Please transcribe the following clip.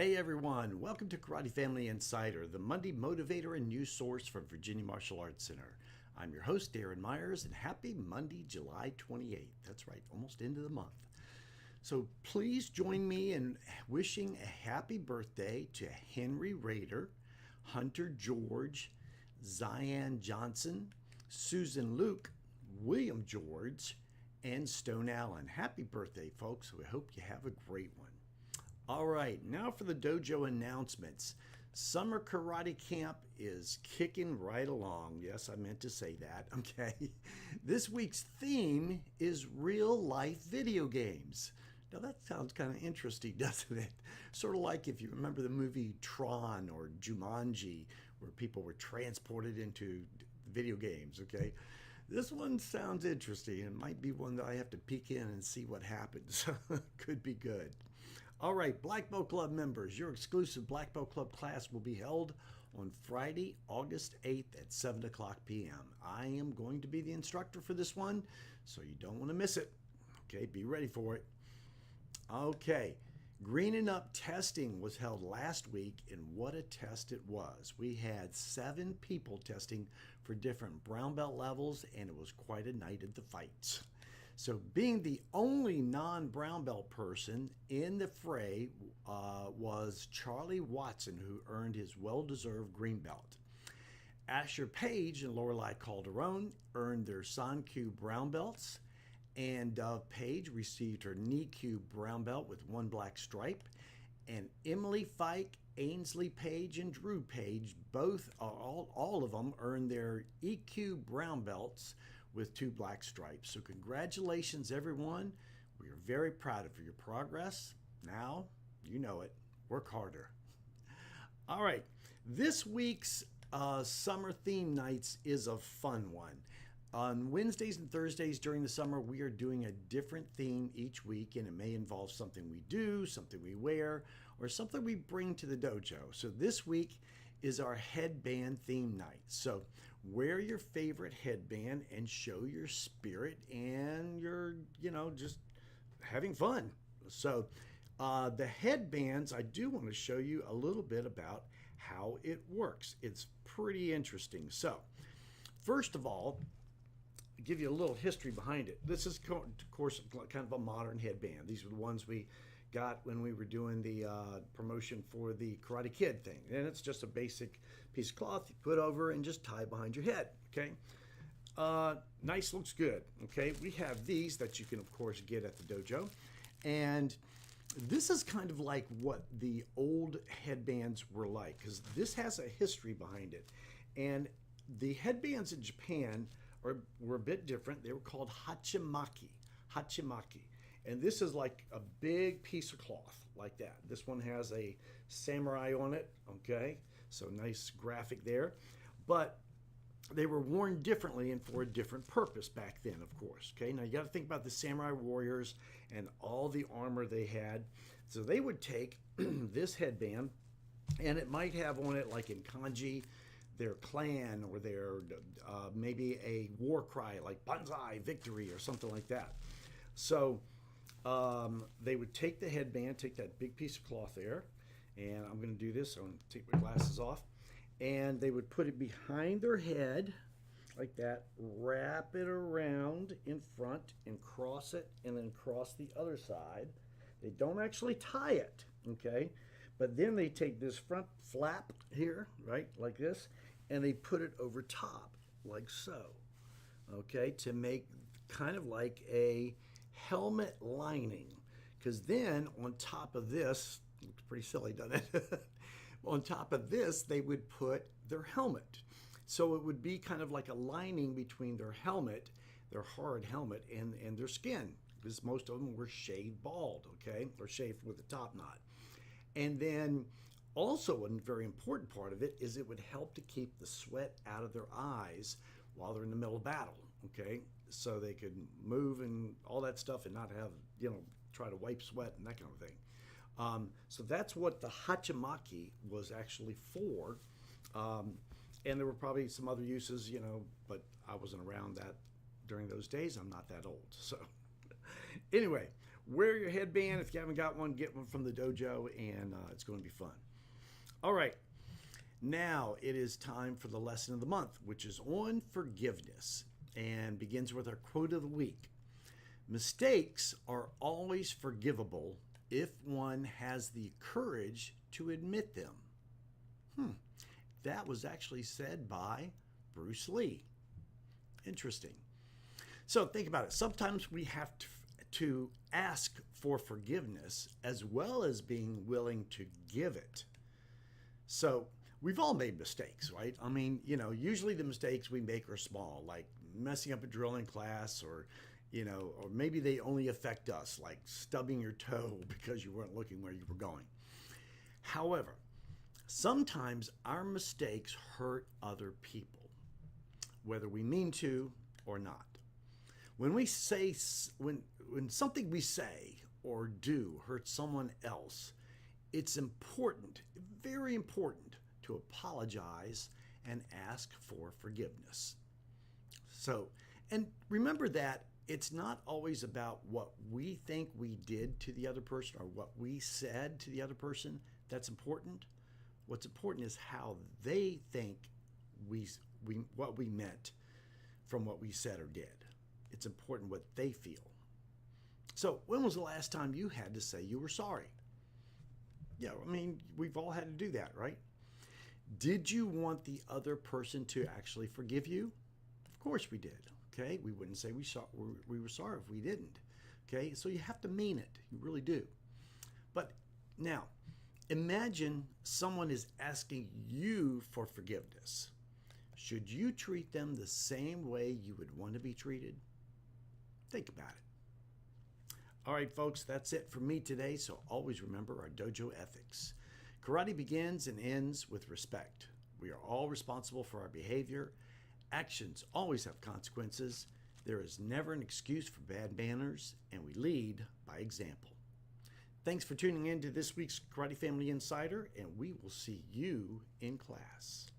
Hey everyone, welcome to Karate Family Insider, the Monday motivator and news source from Virginia Martial Arts Center. I'm your host, Darren Myers, and happy Monday, July 28th. That's right, almost into the month. So please join me in wishing a happy birthday to Henry Rader, Hunter George, Zion Johnson, Susan Luke, William George, and Stone Allen. Happy birthday, folks. We hope you have a great one. All right, now for the dojo announcements. Summer Karate Camp is kicking right along. Yes, I meant to say that. Okay. This week's theme is real life video games. Now that sounds kind of interesting, doesn't it? Sort of like if you remember the movie Tron or Jumanji, where people were transported into video games, okay? This one sounds interesting. It might be one that I have to peek in and see what happens. Could be good. All right, Black Belt Club members, your exclusive Black Belt Club class will be held on Friday, August 8th at 7 o'clock p.m. I am going to be the instructor for this one, so you don't want to miss it. Okay, be ready for it. Okay, Greening Up testing was held last week, and what a test it was. We had 7 people testing for different brown belt levels, and it was quite a night at the fights. So being the only non-brown belt person in the fray was Charlie Watson, who earned his well-deserved green belt. Asher Page and Lorelei Calderon earned their San-Q brown belts, and Dove Page received her Ni-Q brown belt with 1 black stripe, and Emily Fike, Ainsley Page, and Drew Page, all of them earned their EQ brown belts with 2 black stripes. So congratulations, everyone. We are very proud of your progress. Now, you know it, work harder. All right, this week's summer theme nights is a fun one. On Wednesdays and Thursdays during the summer, we are doing a different theme each week, and it may involve something we do, something we wear, or something we bring to the dojo. So this week is our headband theme night. So wear your favorite headband and show your spirit and you're, just having fun. So the headbands, I do want to show you a little bit about how it works. It's pretty interesting. So first of all, give you a little history behind it. This is, of course, kind of a modern headband. These were the ones we got when we were doing the promotion for the Karate Kid thing. And it's just a basic piece of cloth you put over and just tie behind your head, okay? Nice, looks good, okay? We have these that you can, of course, get at the dojo. And this is kind of like what the old headbands were like, because this has a history behind it. And the headbands in Japan were a bit different. They were called hachimaki. And this is like a big piece of cloth like that. This one has a samurai on it, okay? So nice graphic there. But they were worn differently and for a different purpose back then, of course, okay? Now you got to think about the samurai warriors and all the armor they had. So they would take this headband, and it might have on it, like in kanji, their clan or their maybe a war cry like Banzai, victory, or something like that. So they would take the headband, take that big piece of cloth there, and I'm going to do this. I'm going to take my glasses off, and they would put it behind their head like that, wrap it around in front, and cross it, and then cross the other side. They don't actually tie it, okay? But then they take this front flap here, right, like this, and they put it over top, like so, okay, to make kind of like a helmet lining. Because then on top of this, looks pretty silly, doesn't it? On top of this, they would put their helmet. So it would be kind of like a lining between their helmet, their hard helmet, and their skin, because most of them were shaved bald, okay, or shaved with a top knot. And then also a very important part of it is it would help to keep the sweat out of their eyes while they're in the middle of battle, okay? So they could move and all that stuff and not have, try to wipe sweat and that kind of thing. So that's what the hachimaki was actually for. And there were probably some other uses, but I wasn't around that during those days. I'm not that old. So anyway, Wear your headband. If you haven't got one, get one from the dojo, and it's going to be fun. All right. Now it is time for the lesson of the month, which is on forgiveness and begins with our quote of the week. Mistakes are always forgivable if one has the courage to admit them. That was actually said by Bruce Lee. Interesting. So think about it. Sometimes we have to ask for forgiveness as well as being willing to give it. So we've all made mistakes, right? I mean, usually the mistakes we make are small, like messing up a drilling class, or maybe they only affect us, like stubbing your toe because you weren't looking where you were going. However, sometimes our mistakes hurt other people, whether we mean to or not. When something we say or do hurts someone else, it's important, very important, to apologize and ask for forgiveness. So, and remember that it's not always about what we think we did to the other person or what we said to the other person that's important. What's important is how they think what we meant from what we said or did. It's important what they feel. So, when was the last time you had to say you were sorry? Yeah, I mean, we've all had to do that, right? Did you want the other person to actually forgive you? Of course we did, okay? We wouldn't say we were sorry if we didn't, okay? So you have to mean it. You really do. But now, imagine someone is asking you for forgiveness. Should you treat them the same way you would want to be treated? Think about it. All right, folks, that's it for me today, so always remember our dojo ethics. Karate begins and ends with respect. We are all responsible for our behavior. Actions always have consequences. There is never an excuse for bad manners, and we lead by example. Thanks for tuning in to this week's Karate Family Insider, and we will see you in class.